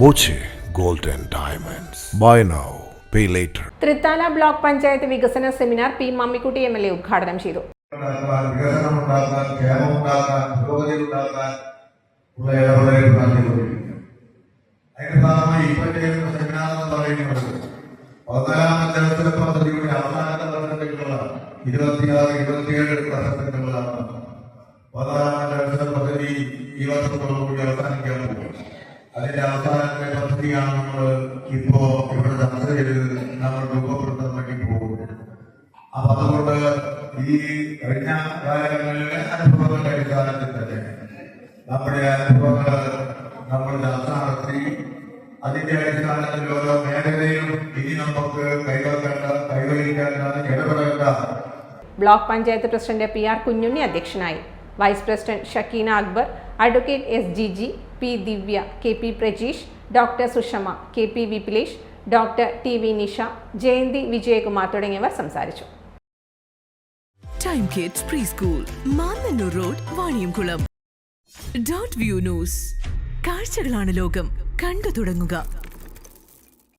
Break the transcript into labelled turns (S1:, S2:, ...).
S1: Boche gold and diamonds. Buy now, pay later.
S2: Thrithala block panchayat വികസന seminar P Mammikutty MLA ഉദ്ഘാടനം ചെയ്തു.
S3: അതിന്റെ അവസാനത്തെ പദ്ധതിയാണ് നമ്മൾ ഇപ്പോ ഇവിടെ ചർച്ച ചെയ്ത് നമ്മൾ രൂപപ്പെടുത്താൻ വേണ്ടി പോകുന്നത്. അപ്പൊ അതുകൊണ്ട് ഈ കഴിഞ്ഞ കാലങ്ങളിലെ അനുഭവങ്ങളുടെ അടിസ്ഥാനത്തിൽ തന്നെ നമ്മുടെ അനുഭവങ്ങൾ നമ്മൾ ചർച്ച നടത്തി അതിന്റെ അടിസ്ഥാനത്തിൽ ഓരോ മേഖലയിലും ഇനി നമുക്ക് കൈവരിക്കേണ്ട ഇടപെടേണ്ട.
S2: Block panchayat president PR Kunhunni അധ്യക്ഷനായി. Vice president Shakeena Akbar, advocate SGG, P Divya, KP Prajeesh, doctor Sushama, KP Vipilesh, doctor TV Nisha, Jayanthi Vijayakumar തുടങ്ങിയവർ സംസാരിച്ചു.
S4: Time kids preschool, Mannannur road, Vaniyamkulam. .view news. കാഴ്ചകളാണ് ലോകം, കണ്ടു തുടങ്ങുക.